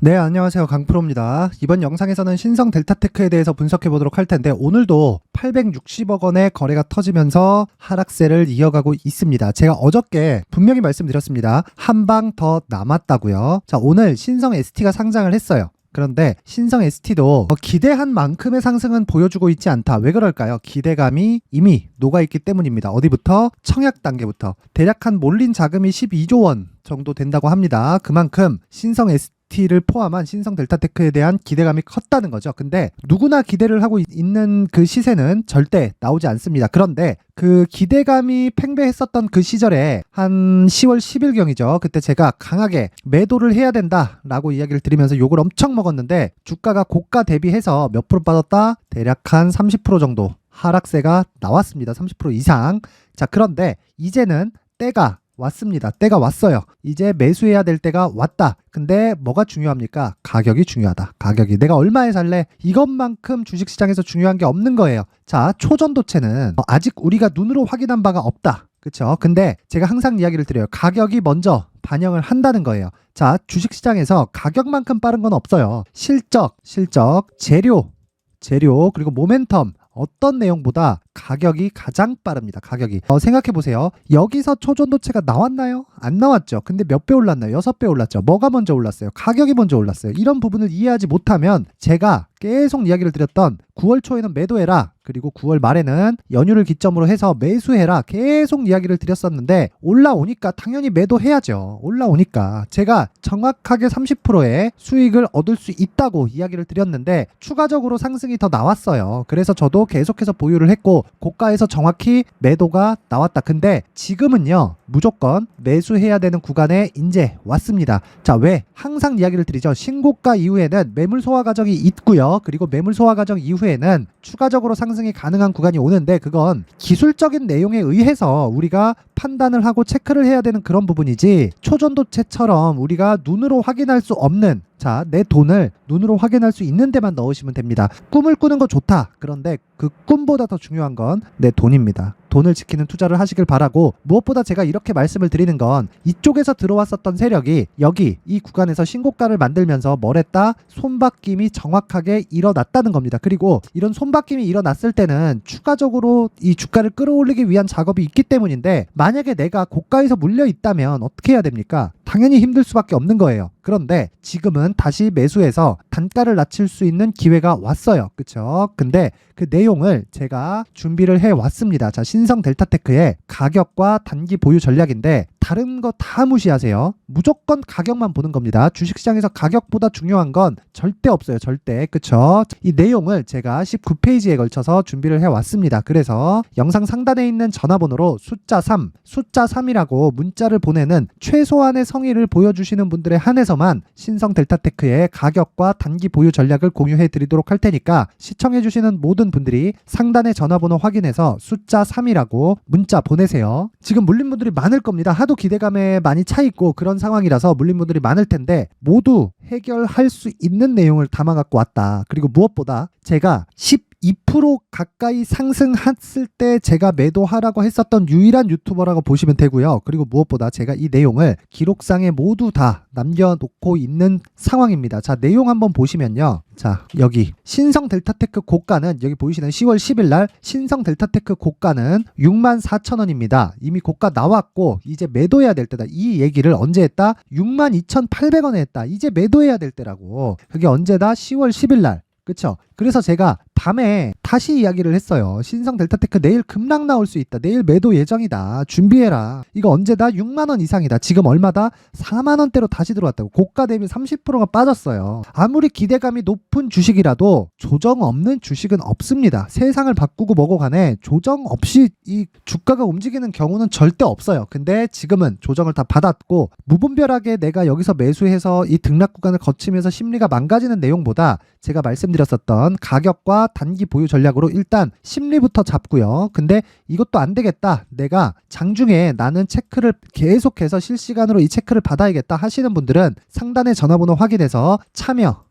네, 안녕하세요. 강프로입니다. 이번 영상에서는 신성 델타테크에 대해서 분석해 보도록 할 텐데, 오늘도 860억 원의 거래가 터지면서 하락세를 이어가고 있습니다. 제가 어저께 분명히 말씀드렸습니다. 한 방 더 남았다고요. 자, 오늘 신성 ST가 상장을 했어요. 그런데 신성 ST도 기대한 만큼의 상승은 보여주고 있지 않다. 왜 그럴까요? 기대감이 이미 녹아있기 때문입니다. 어디부터? 청약 단계부터. 대략 한 몰린 자금이 12조 원 정도 된다고 합니다. 그만큼 신성 ST를 포함한 신성 델타테크에 대한 기대감이 컸다는 거죠. 근데 누구나 기대를 하고 있는 그 시세는 절대 나오지 않습니다. 그런데 그 기대감이 팽배했었던 그 시절에 한 10월 10일경이죠. 그때 제가 강하게 매도를 해야 된다라고 이야기를 드리면서 욕을 엄청 먹었는데, 주가가 고가 대비해서 몇 프로 빠졌다? 대략 한 30% 정도 하락세가 나왔습니다. 30% 이상. 자, 그런데 이제는 때가 왔습니다. 때가 왔어요. 이제 매수해야 될 때가 왔다. 근데 뭐가 중요합니까? 가격이 중요하다. 가격이. 내가 얼마에 살래? 이것만큼 주식시장에서 중요한 게 없는 거예요. 자, 초전도체는 아직 우리가 눈으로 확인한 바가 없다. 그쵸? 근데 제가 항상 이야기를 드려요. 가격이 먼저 반영을 한다는 거예요. 자, 주식시장에서 가격만큼 빠른 건 없어요. 실적, 재료, 그리고 모멘텀, 어떤 내용보다 가격이 가장 빠릅니다. 가격이. 생각해보세요. 여기서 초전도체가 나왔나요? 안 나왔죠. 근데 몇 배 올랐나요? 6배 올랐죠. 뭐가 먼저 올랐어요? 가격이 먼저 올랐어요. 이런 부분을 이해하지 못하면 제가 계속 이야기를 드렸던 9월 초에는 매도해라. 그리고 9월 말에는 연휴를 기점으로 해서 매수해라. 계속 이야기를 드렸었는데, 올라오니까 당연히 매도해야죠. 올라오니까. 제가 정확하게 30%의 수익을 얻을 수 있다고 이야기를 드렸는데 추가적으로 상승이 더 나왔어요. 그래서 저도 계속해서 보유를 했고 고가에서 정확히 매도가 나왔다. 근데 지금은요, 무조건 매수해야 되는 구간에 이제 왔습니다. 자, 왜? 항상 이야기를 드리죠. 신고가 이후에는 매물 소화 과정이 있고요. 그리고 매물 소화 과정 이후에는 추가적으로 상승이 가능한 구간이 오는데, 그건 기술적인 내용에 의해서 우리가 판단을 하고 체크를 해야 되는 그런 부분이지, 초전도체처럼 우리가 눈으로 확인할 수 없는, 자, 내 돈을 눈으로 확인할 수 있는 데만 넣으시면 됩니다. 꿈을 꾸는 거 좋다. 그런데 그 꿈보다 더 중요한 건 내 돈입니다. 돈을 지키는 투자를 하시길 바라고, 무엇보다 제가 이렇게 말씀을 드리는 건, 이쪽에서 들어왔었던 세력이 여기 이 구간에서 신고가를 만들면서 뭘 했다? 손바뀜이 정확하게 일어났다는 겁니다. 그리고 이런 손바뀜이 일어났을 때는 추가적으로 이 주가를 끌어올리기 위한 작업이 있기 때문인데, 만약에 내가 고가에서 물려 있다면 어떻게 해야 됩니까? 당연히 힘들 수밖에 없는 거예요. 그런데 지금은 다시 매수해서 단가를 낮출 수 있는 기회가 왔어요. 그쵸? 근데 그 내용을 제가 준비를 해 왔습니다. 자, 신성 델타테크의 가격과 단기 보유 전략인데, 다른 거 다 무시하세요. 무조건 가격만 보는 겁니다. 주식시장에서 가격보다 중요한 건 절대 없어요. 절대. 그쵸? 이 내용을 제가 19페이지에 걸쳐서 준비를 해 왔습니다. 그래서 영상 상단에 있는 전화번호로 숫자 3이라고 문자를 보내는 최소한의 성의를 보여주시는 분들에 한해서만 신성 델타테크의 가격과 단기 보유 전략을 공유해 드리도록 할 테니까, 시청해 주시는 모든 분들이 상단의 전화번호 확인해서 숫자 3이라고 문자 보내세요. 지금 물린 분들이 많을 겁니다. 하도 기대감에 많이 차 있고 그런 상황이라서 물린 분들이 많을 텐데, 모두 해결할 수 있는 내용을 담아 갖고 왔다. 그리고 무엇보다 제가 12% 가까이 상승했을 때 제가 매도하라고 했었던 유일한 유튜버라고 보시면 되고요. 그리고 무엇보다 제가 이 내용을 기록상에 모두 다 남겨놓고 있는 상황입니다. 자, 내용 한번 보시면요. 자, 여기 신성 델타테크 고가는, 여기 보이시는 10월 10일 날 신성 델타테크 고가는 64,000원입니다. 이미 고가 나왔고 이제 매도해야 될 때다. 이 얘기를 언제 했다? 62,800원에 했다. 이제 매도해야 될 때라고. 그게 언제다? 10월 10일 날. 그쵸? 그래서 제가 밤에 다시 이야기를 했어요. 신성 델타테크 내일 급락 나올 수 있다. 내일 매도 예정이다. 준비해라. 이거 언제다? 6만원 이상이다. 지금 얼마다? 4만원대로 다시 들어왔다고. 고가 대비 30%가 빠졌어요. 아무리 기대감이 높은 주식이라도 조정 없는 주식은 없습니다. 세상을 바꾸고 뭐고 간에 조정 없이 이 주가가 움직이는 경우는 절대 없어요. 근데 지금은 조정을 다 받았고, 무분별하게 내가 여기서 매수해서 이 등락 구간을 거치면서 심리가 망가지는 내용보다 제가 말씀드렸었던 가격과 단기 보유 전략으로 일단 심리부터 잡고요. 근데 이것도 안 되겠다. 내가 장중에 나는 체크를 계속해서 실시간으로 이 체크를 받아야겠다 하시는 분들은 상단의 전화번호 확인해서 참여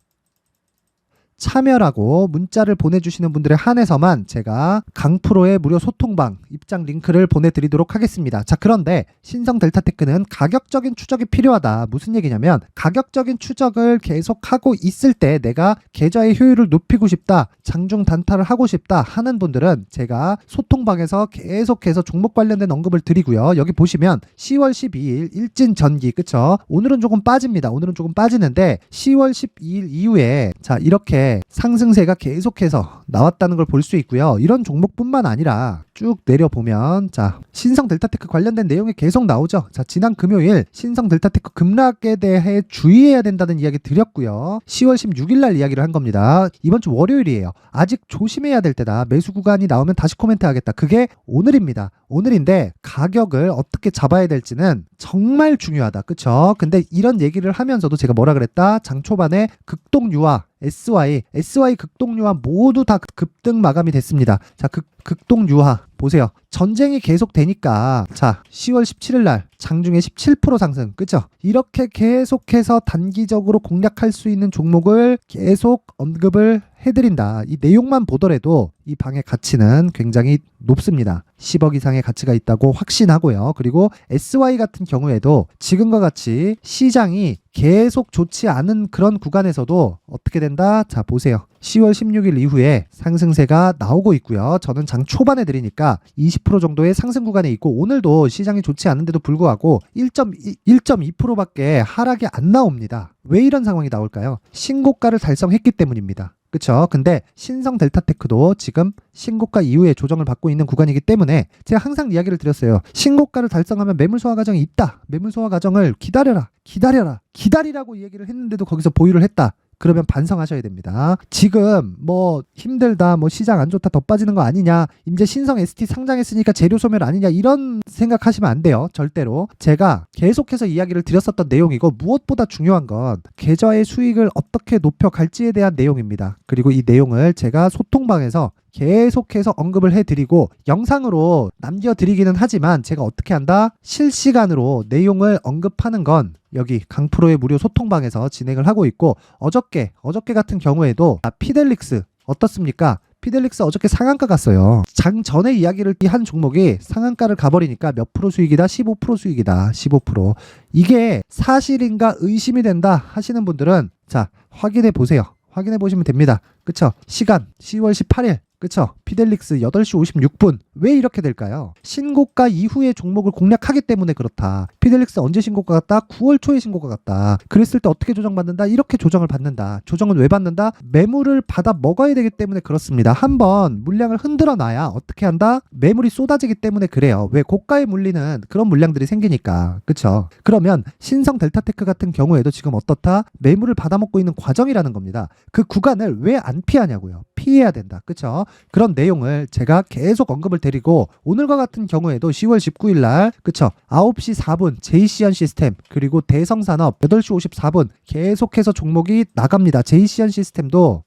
참여라고 문자를 보내주시는 분들에 한해서만 제가 강프로의 무료 소통방 입장 링크를 보내드리도록 하겠습니다. 자, 그런데 신성 델타테크는 가격적인 추적이 필요하다. 무슨 얘기냐면 가격적인 추적을 계속하고 있을 때 내가 계좌의 효율을 높이고 싶다, 장중 단타를 하고 싶다 하는 분들은 제가 소통방에서 계속해서 종목 관련된 언급을 드리고요. 여기 보시면 10월 12일 일진 전기, 그쵸? 오늘은 조금 빠집니다. 오늘은 조금 빠지는데 10월 12일 이후에 자, 이렇게 상승세가 계속해서 나왔다는 걸 볼 수 있고요. 이런 종목뿐만 아니라 쭉 내려보면 자, 신성 델타테크 관련된 내용이 계속 나오죠. 자, 지난 금요일 신성 델타테크 급락에 대해 주의해야 된다는 이야기 드렸고요. 10월 16일 날 이야기를 한 겁니다. 이번 주 월요일이에요. 아직 조심해야 될 때다. 매수 구간이 나오면 다시 코멘트 하겠다. 그게 오늘입니다. 오늘인데 가격을 어떻게 잡아야 될지는 정말 중요하다. 그쵸? 근데 이런 얘기를 하면서도 제가 뭐라 그랬다? 장 초반에 극동유화 SY 극동유화 모두 다 급등 마감이 됐습니다. 자, 극동유화 보세요. 전쟁이 계속 되니까 자, 10월 17일 날 장중에 17% 상승, 그죠? 이렇게 계속해서 단기적으로 공략할 수 있는 종목을 계속 언급을 해드린다. 이 내용만 보더라도 이 방의 가치는 굉장히 높습니다. 10억 이상의 가치가 있다고 확신하고요. 그리고 SY 같은 경우에도 지금과 같이 시장이 계속 좋지 않은 그런 구간에서도 어떻게 된다? 자, 보세요. 10월 16일 이후에 상승세가 나오고 있고요. 저는 장 초반에 드리니까 20% 정도의 상승 구간에 있고 오늘도 시장이 좋지 않은데도 불구하고 1.2%밖에 하락이 안 나옵니다. 왜 이런 상황이 나올까요? 신고가를 달성했기 때문입니다. 그쵸? 근데 신성 델타테크도 지금 신고가 이후에 조정을 받고 있는 구간이기 때문에 제가 항상 이야기를 드렸어요. 신고가를 달성하면 매물 소화 과정이 있다. 매물 소화 과정을 기다리라고 얘기를 했는데도 거기서 보유를 했다. 그러면 반성하셔야 됩니다. 지금 뭐 힘들다, 뭐 시장 안 좋다, 더 빠지는 거 아니냐, 이제 신성 ST 상장했으니까 재료 소멸 아니냐, 이런 생각하시면 안 돼요. 절대로. 제가 계속해서 이야기를 드렸었던 내용이고 무엇보다 중요한 건 계좌의 수익을 어떻게 높여갈지에 대한 내용입니다. 그리고 이 내용을 제가 소통방에서 계속해서 언급을 해드리고 영상으로 남겨드리기는 하지만 제가 어떻게 한다? 실시간으로 내용을 언급하는 건 여기 강프로의 무료 소통방에서 진행을 하고 있고 어저께 같은 경우에도 피델릭스 어떻습니까? 피델릭스 어저께 상한가 갔어요. 장 전에 이야기를 한 종목이 상한가를 가버리니까 몇 프로 수익이다? 15% 수익이다. 15%. 이게 사실인가 의심이 된다 하시는 분들은 자, 확인해 보세요. 확인해 보시면 됩니다. 그쵸? 시간 10월 18일. 그쵸? 피델릭스 8시 56분. 왜 이렇게 될까요? 신고가 이후에 종목을 공략하기 때문에 그렇다. 피델릭스 언제 신고가 갔다? 9월 초에 신고가 갔다. 그랬을 때 어떻게 조정받는다? 이렇게 조정을 받는다. 조정은 왜 받는다? 매물을 받아 먹어야 되기 때문에 그렇습니다. 한번 물량을 흔들어 놔야 어떻게 한다? 매물이 쏟아지기 때문에 그래요. 왜? 고가에 물리는 그런 물량들이 생기니까. 그쵸? 그러면 신성 델타테크 같은 경우에도 지금 어떻다? 매물을 받아먹고 있는 과정이라는 겁니다. 그 구간을 왜 안 피하냐고요. 피해야 된다. 그쵸? 그런 내용을 제가 계속 언급을 드리고 오늘과 같은 경우에도 10월 19일 날 그쵸? 9시 4분 제이시안 시스템 그리고 대성산업 8시 54분 계속해서 종목이 나갑니다. 제이시안 시스템도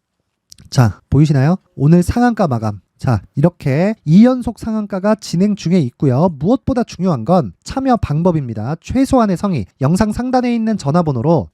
자, 보이시나요? 오늘 상한가 마감. 자, 이렇게 2연속 상한가가 진행 중에 있고요. 무엇보다 중요한 건 참여 방법입니다. 최소한의 성의. 영상 상단에 있는 전화번호로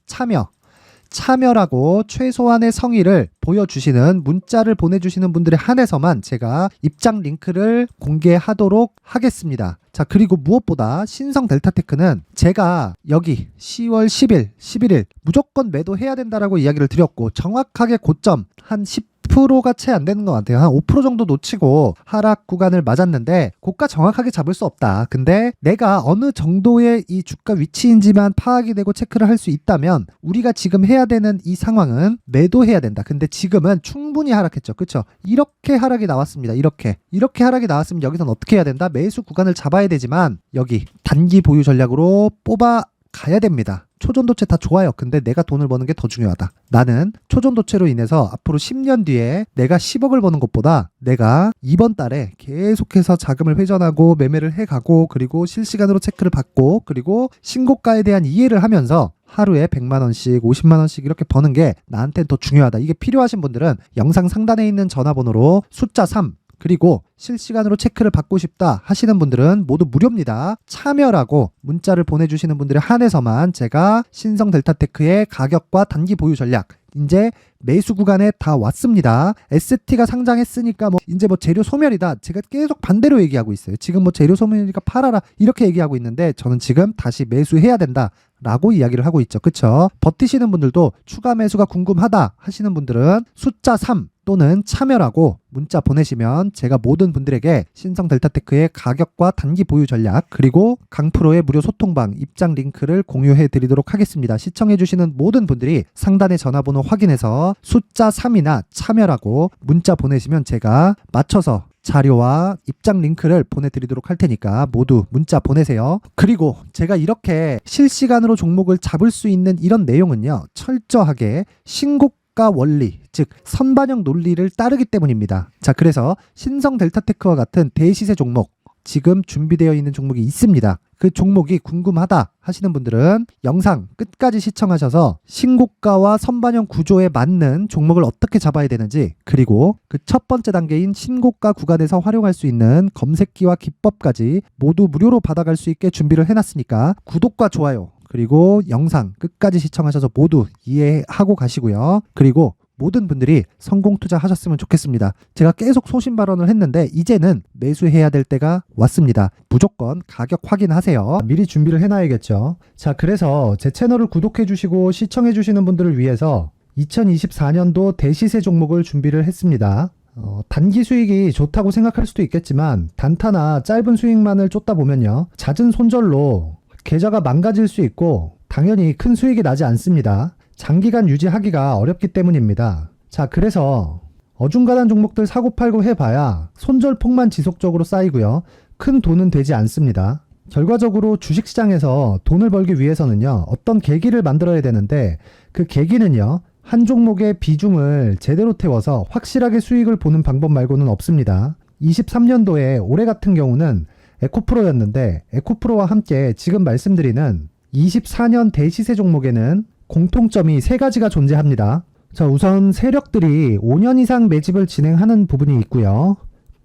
참여라고 최소한의 성의를 보여주시는 문자를 보내주시는 분들에 한해서만 제가 입장 링크를 공개하도록 하겠습니다. 자, 그리고 무엇보다 신성 델타테크는 제가 여기 10월 10일, 11일 무조건 매도해야 된다라고 이야기를 드렸고 정확하게 고점 한 10%가 채 안 되는 것 같아요. 한 5% 정도 놓치고 하락 구간을 맞았는데 고가 정확하게 잡을 수 없다. 근데 내가 어느 정도의 이 주가 위치인지만 파악이 되고 체크를 할 수 있다면 우리가 지금 해야 되는 이 상황은 매도해야 된다. 근데 지금은 충분히 하락했죠. 그렇죠? 이렇게 하락이 나왔습니다. 이렇게 하락이 나왔으면 여기서는 어떻게 해야 된다? 매수 구간을 잡아야 되지만 여기 단기 보유 전략으로 뽑아 가야 됩니다. 초전도체 다 좋아요. 근데 내가 돈을 버는 게 더 중요하다. 나는 초전도체로 인해서 앞으로 10년 뒤에 내가 10억을 버는 것보다 내가 이번 달에 계속해서 자금을 회전하고 매매를 해가고 그리고 실시간으로 체크를 받고 그리고 신고가에 대한 이해를 하면서 하루에 100만 원씩 50만 원씩 이렇게 버는 게 나한테는 더 중요하다. 이게 필요하신 분들은 영상 상단에 있는 전화번호로 숫자 3 그리고 실시간으로 체크를 받고 싶다 하시는 분들은 모두 무료입니다. 참여라고 문자를 보내주시는 분들에 한해서만 제가 신성 델타테크의 가격과 단기 보유 전략 이제 매수 구간에 다 왔습니다. ST가 상장했으니까 이제 재료 소멸이다. 제가 계속 반대로 얘기하고 있어요. 지금 재료 소멸이니까 팔아라 이렇게 얘기하고 있는데 저는 지금 다시 매수해야 된다 라고 이야기를 하고 있죠. 그쵸? 버티시는 분들도 추가 매수가 궁금하다 하시는 분들은 숫자 3 또는 참여라고 문자 보내시면 제가 모든 분들에게 신성 델타테크의 가격과 단기 보유 전략 그리고 강프로의 무료 소통방 입장 링크를 공유해 드리도록 하겠습니다. 시청해 주시는 모든 분들이 상단의 전화번호 확인해서 숫자 3이나 참여라고 문자 보내시면 제가 맞춰서 자료와 입장 링크를 보내드리도록 할 테니까 모두 문자 보내세요. 그리고 제가 이렇게 실시간으로 종목을 잡을 수 있는 이런 내용은요. 철저하게 신고가 원리, 즉 선반영 논리를 따르기 때문입니다. 자, 그래서 신성 델타테크와 같은 대시세 종목 지금 준비되어 있는 종목이 있습니다. 그 종목이 궁금하다 하시는 분들은 영상 끝까지 시청하셔서 신고가와 선반영 구조에 맞는 종목을 어떻게 잡아야 되는지 그리고 그 첫 번째 단계인 신고가 구간에서 활용할 수 있는 검색기와 기법까지 모두 무료로 받아갈 수 있게 준비를 해놨으니까 구독과 좋아요 그리고 영상 끝까지 시청하셔서 모두 이해하고 가시고요. 그리고 모든 분들이 성공 투자하셨으면 좋겠습니다. 제가 계속 소신 발언을 했는데 이제는 매수해야 될 때가 왔습니다. 무조건 가격 확인하세요. 미리 준비를 해놔야겠죠. 자, 그래서 제 채널을 구독해 주시고 시청해 주시는 분들을 위해서 2024년도 대시세 종목을 준비를 했습니다. 단기 수익이 좋다고 생각할 수도 있겠지만 단타나 짧은 수익만을 쫓다 보면요. 잦은 손절로 계좌가 망가질 수 있고 당연히 큰 수익이 나지 않습니다. 장기간 유지하기가 어렵기 때문입니다. 자, 그래서 어중간한 종목들 사고팔고 해봐야 손절폭만 지속적으로 쌓이고요. 큰 돈은 되지 않습니다. 결과적으로 주식시장에서 돈을 벌기 위해서는요. 어떤 계기를 만들어야 되는데 그 계기는요. 한 종목의 비중을 제대로 태워서 확실하게 수익을 보는 방법 말고는 없습니다. 23년도에 올해 같은 경우는 에코프로였는데 에코프로와 함께 지금 말씀드리는 24년 대시세 종목에는 공통점이 3가지가 존재합니다. 자, 우선 세력들이 5년 이상 매집을 진행하는 부분이 있고요.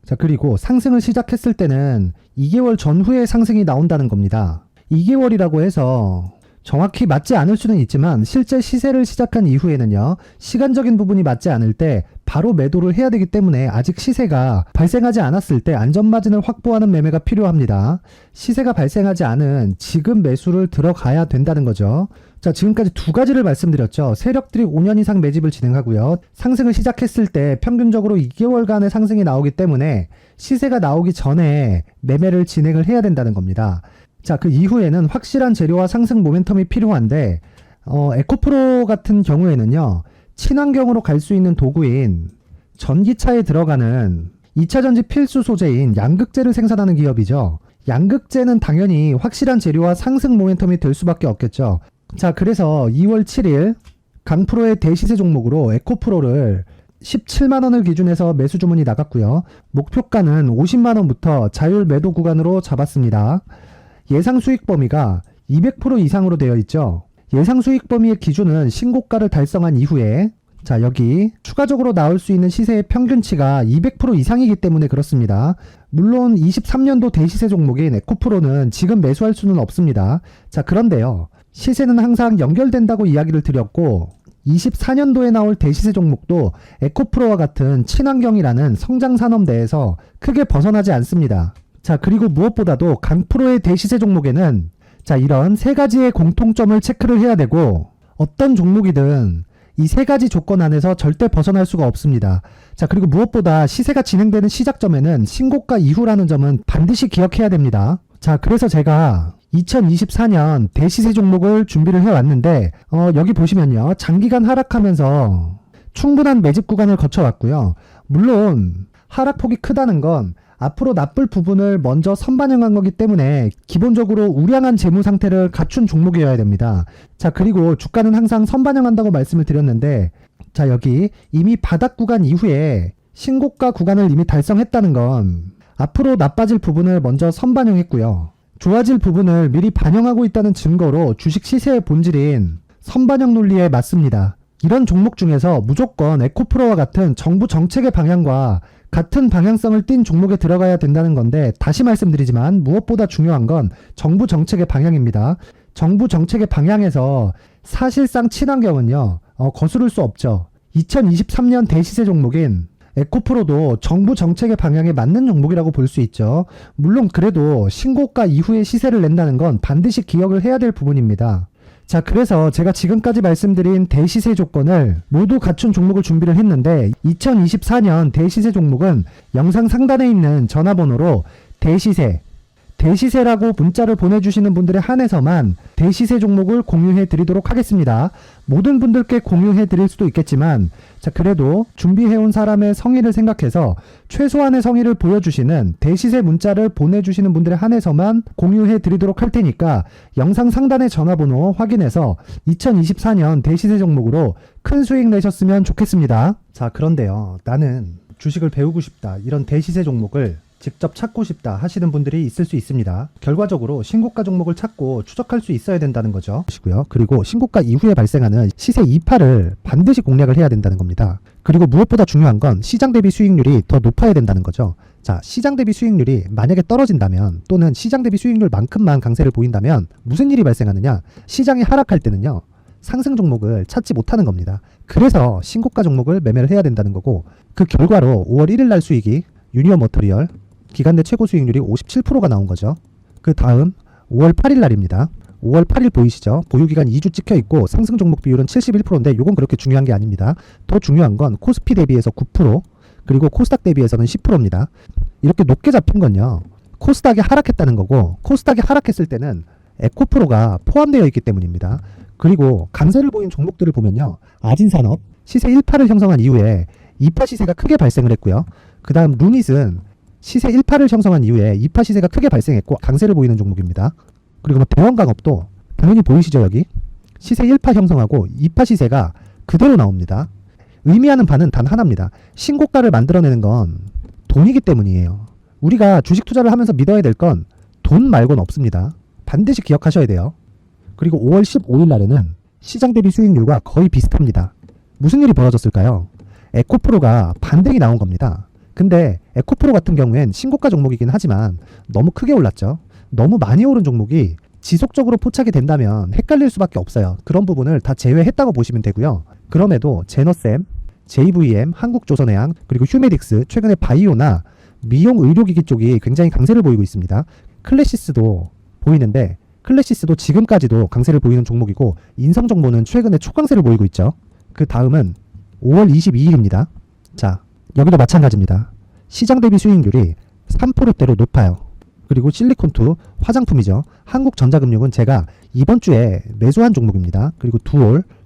자, 그리고 상승을 시작했을 때는 2개월 전후에 상승이 나온다는 겁니다. 2개월이라고 해서 정확히 맞지 않을 수는 있지만 실제 시세를 시작한 이후에는요. 시간적인 부분이 맞지 않을 때 바로 매도를 해야 되기 때문에 아직 시세가 발생하지 않았을 때 안전마진을 확보하는 매매가 필요합니다. 시세가 발생하지 않은 지금 매수를 들어가야 된다는 거죠. 자, 지금까지 2가지를 말씀드렸죠. 세력들이 5년 이상 매집을 진행하고요. 상승을 시작했을 때 평균적으로 2개월간의 상승이 나오기 때문에 시세가 나오기 전에 매매를 진행을 해야 된다는 겁니다. 자, 그 이후에는 확실한 재료와 상승 모멘텀이 필요한데 에코프로 같은 경우에는요. 친환경으로 갈 수 있는 도구인 전기차에 들어가는 2차전지 필수 소재인 양극재를 생산하는 기업이죠. 양극재는 당연히 확실한 재료와 상승 모멘텀이 될 수밖에 없겠죠. 자, 그래서 2월 7일 강프로의 대시세 종목으로 에코프로를 17만원을 기준해서 매수 주문이 나갔고요. 목표가는 50만원부터 자율 매도 구간으로 잡았습니다. 예상 수익 범위가 200% 이상으로 되어 있죠. 예상 수익 범위의 기준은 신고가를 달성한 이후에 자, 여기 추가적으로 나올 수 있는 시세의 평균치가 200% 이상이기 때문에 그렇습니다. 물론 23년도 대시세 종목인 에코프로는 지금 매수할 수는 없습니다. 자, 그런데요. 시세는 항상 연결된다고 이야기를 드렸고 24년도에 나올 대시세 종목도 에코프로와 같은 친환경이라는 성장산업 내에서 크게 벗어나지 않습니다. 자, 그리고 무엇보다도 강프로의 대시세 종목에는 자, 이런 3가지의 공통점을 체크를 해야 되고 어떤 종목이든 이 3가지 조건 안에서 절대 벗어날 수가 없습니다. 자, 그리고 무엇보다 시세가 진행되는 시작점에는 신고가 이후라는 점은 반드시 기억해야 됩니다. 자, 그래서 제가 2024년 대시세 종목을 준비를 해왔는데 여기 보시면요. 장기간 하락하면서 충분한 매집 구간을 거쳐왔고요. 물론 하락폭이 크다는 건 앞으로 나쁠 부분을 먼저 선반영한 거기 때문에 기본적으로 우량한 재무 상태를 갖춘 종목이어야 됩니다. 자, 그리고 주가는 항상 선반영한다고 말씀을 드렸는데 자, 여기 이미 바닥 구간 이후에 신고가 구간을 이미 달성했다는 건 앞으로 나빠질 부분을 먼저 선반영했고요. 좋아질 부분을 미리 반영하고 있다는 증거로 주식 시세의 본질인 선반영 논리에 맞습니다. 이런 종목 중에서 무조건 에코프로와 같은 정부 정책의 방향과 같은 방향성을 띈 종목에 들어가야 된다는 건데, 다시 말씀드리지만 무엇보다 중요한 건 정부 정책의 방향입니다. 정부 정책의 방향에서 사실상 친환경은요, 거스를 수 없죠. 2023년 대시세 종목인 에코프로도 정부 정책의 방향에 맞는 종목이라고 볼 수 있죠. 물론 그래도 신고가 이후에 시세를 낸다는 건 반드시 기억을 해야 될 부분입니다. 자, 그래서 제가 지금까지 말씀드린 대시세 조건을 모두 갖춘 종목을 준비를 했는데, 2024년 대시세 종목은 영상 상단에 있는 전화번호로 대시세라고 문자를 보내주시는 분들에 한해서만 대시세 종목을 공유해 드리도록 하겠습니다. 모든 분들께 공유해 드릴 수도 있겠지만, 자, 그래도 준비해온 사람의 성의를 생각해서 최소한의 성의를 보여주시는 대시세 문자를 보내주시는 분들에 한해서만 공유해 드리도록 할 테니까 영상 상단의 전화번호 확인해서 2024년 대시세 종목으로 큰 수익 내셨으면 좋겠습니다. 자, 그런데요, 나는 주식을 배우고 싶다, 이런 대시세 종목을 직접 찾고 싶다 하시는 분들이 있을 수 있습니다. 결과적으로 신고가 종목을 찾고 추적할 수 있어야 된다는 거죠. 그리고 신고가 이후에 발생하는 시세 이파를 반드시 공략을 해야 된다는 겁니다. 그리고 무엇보다 중요한 건 시장 대비 수익률이 더 높아야 된다는 거죠. 자, 시장 대비 수익률이 만약에 떨어진다면, 또는 시장 대비 수익률만큼만 강세를 보인다면 무슨 일이 발생하느냐? 시장이 하락할 때는요, 상승 종목을 찾지 못하는 겁니다. 그래서 신고가 종목을 매매를 해야 된다는 거고, 그 결과로 5월 1일 날 수익이 유니온 머터리얼 기간 내 최고 수익률이 57%가 나온 거죠. 그 다음 5월 8일 날입니다. 5월 8일 보이시죠? 보유기간 2주 찍혀 있고 상승 종목 비율은 71%인데 이건 그렇게 중요한 게 아닙니다. 더 중요한 건 코스피 대비해서 9%, 그리고 코스닥 대비해서는 10%입니다. 이렇게 높게 잡힌 건요, 코스닥이 하락했다는 거고, 코스닥이 하락했을 때는 에코프로가 포함되어 있기 때문입니다. 그리고 강세를 보인 종목들을 보면요, 아진산업 시세 1파를 형성한 이후에 2파 시세가 크게 발생을 했고요. 그 다음 루닛은 시세 1파를 형성한 이후에 2파 시세가 크게 발생했고 강세를 보이는 종목입니다. 그리고 뭐 대원강업도 당연히 보이시죠? 여기 시세 1파 형성하고 2파 시세가 그대로 나옵니다. 의미하는 바는 단 하나입니다. 신고가를 만들어내는 건 돈이기 때문이에요. 우리가 주식 투자를 하면서 믿어야 될 건 돈 말고는 없습니다. 반드시 기억하셔야 돼요. 그리고 5월 15일 날에는 시장 대비 수익률과 거의 비슷합니다. 무슨 일이 벌어졌을까요? 에코프로가 반등이 나온 겁니다. 근데 에코프로 같은 경우엔 신고가 종목이긴 하지만 너무 크게 올랐죠. 너무 많이 오른 종목이 지속적으로 포착이 된다면 헷갈릴 수밖에 없어요. 그런 부분을 다 제외했다고 보시면 되고요. 그럼에도 제너셈, JVM, 한국조선해양, 그리고 휴메딕스, 최근에 바이오나 미용 의료기기 쪽이 굉장히 강세를 보이고 있습니다. 클래시스도 보이는데, 클래시스도 지금까지도 강세를 보이는 종목이고, 인성정보는 최근에 초강세를 보이고 있죠. 그 다음은 5월 22일입니다. 자, 여기도 마찬가지입니다. 시장 대비 수익률이 3%대로 높아요. 그리고 실리콘2 화장품이죠. 한국전자금융은 제가 이번 주에 매수한 종목입니다. 그리고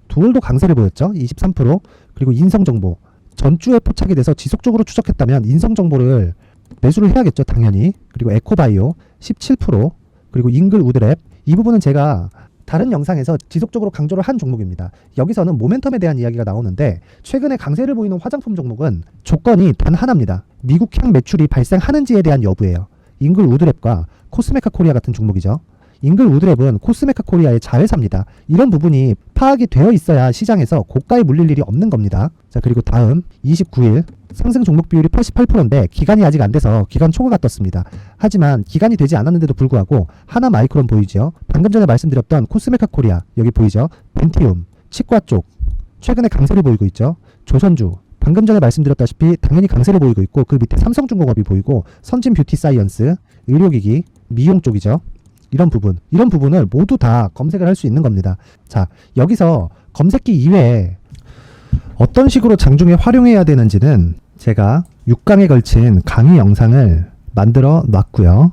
두올도 강세를 보였죠. 23%. 그리고 인성정보 전주에 포착이 돼서 지속적으로 추적했다면 인성정보를 매수를 해야겠죠, 당연히. 그리고 에코바이오 17%. 그리고 잉글 우드랩, 이 부분은 제가 다른 영상에서 지속적으로 강조를 한 종목입니다. 여기서는 모멘텀에 대한 이야기가 나오는데, 최근에 강세를 보이는 화장품 종목은 조건이 단 하나입니다. 미국향 매출이 발생하는지에 대한 여부예요. 잉글 우드랩과 코스메카 코리아 같은 종목이죠. 잉글 우드랩은 코스메카 코리아의 자회사입니다. 이런 부분이 파악이 되어 있어야 시장에서 고가에 물릴 일이 없는 겁니다. 자, 그리고 다음 29일 상승 종목 비율이 88%인데 기간이 아직 안 돼서 기간 초과가 떴습니다. 하지만 기간이 되지 않았는데도 불구하고 하나 마이크론 보이죠? 방금 전에 말씀드렸던 코스메카 코리아, 여기 보이죠? 벤티움, 치과 쪽 최근에 강세를 보이고 있죠. 조선주 방금 전에 말씀드렸다시피 당연히 강세를 보이고 있고, 그 밑에 삼성중공업이 보이고, 선진 뷰티 사이언스, 의료기기, 미용 쪽이죠. 이런 부분을 모두 다 검색을 할 수 있는 겁니다. 자, 여기서 검색기 이외에 어떤 식으로 장중에 활용해야 되는지는 제가 6강에 걸친 강의 영상을 만들어 놨고요.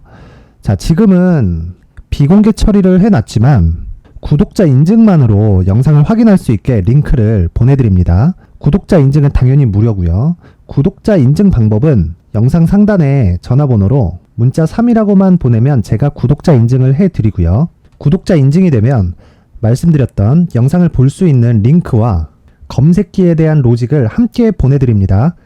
자, 지금은 비공개 처리를 해놨지만 구독자 인증만으로 영상을 확인할 수 있게 링크를 보내드립니다. 구독자 인증은 당연히 무료고요. 구독자 인증 방법은 영상 상단에 전화번호로 문자 3이라고만 보내면 제가 구독자 인증을 해드리고요. 구독자 인증이 되면 말씀드렸던 영상을 볼 수 있는 링크와 검색기에 대한 로직을 함께 보내드립니다.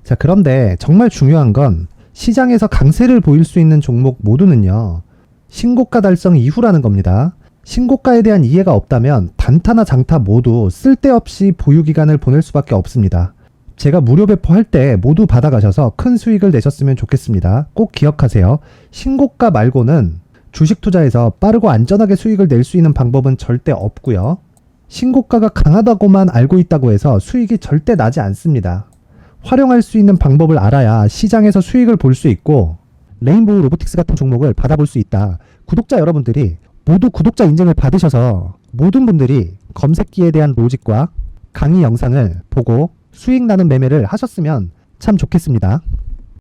자, 그런데 정말 중요한 건 시장에서 강세를 보일 수 있는 종목 모두는요, 신고가 달성 이후라는 겁니다. 신고가에 대한 이해가 없다면 단타나 장타 모두 쓸데없이 보유기간을 보낼 수밖에 없습니다. 제가 무료 배포할 때 모두 받아가셔서 큰 수익을 내셨으면 좋겠습니다. 꼭 기억하세요. 신고가 말고는 주식 투자에서 빠르고 안전하게 수익을 낼 수 있는 방법은 절대 없고요. 신고가가 강하다고만 알고 있다고 해서 수익이 절대 나지 않습니다. 활용할 수 있는 방법을 알아야 시장에서 수익을 볼 수 있고 레인보우 로보틱스 같은 종목을 받아볼 수 있다. 구독자 여러분들이 모두 구독자 인증을 받으셔서 모든 분들이 검색기에 대한 로직과 강의 영상을 보고 수익 나는 매매를 하셨으면 참 좋겠습니다.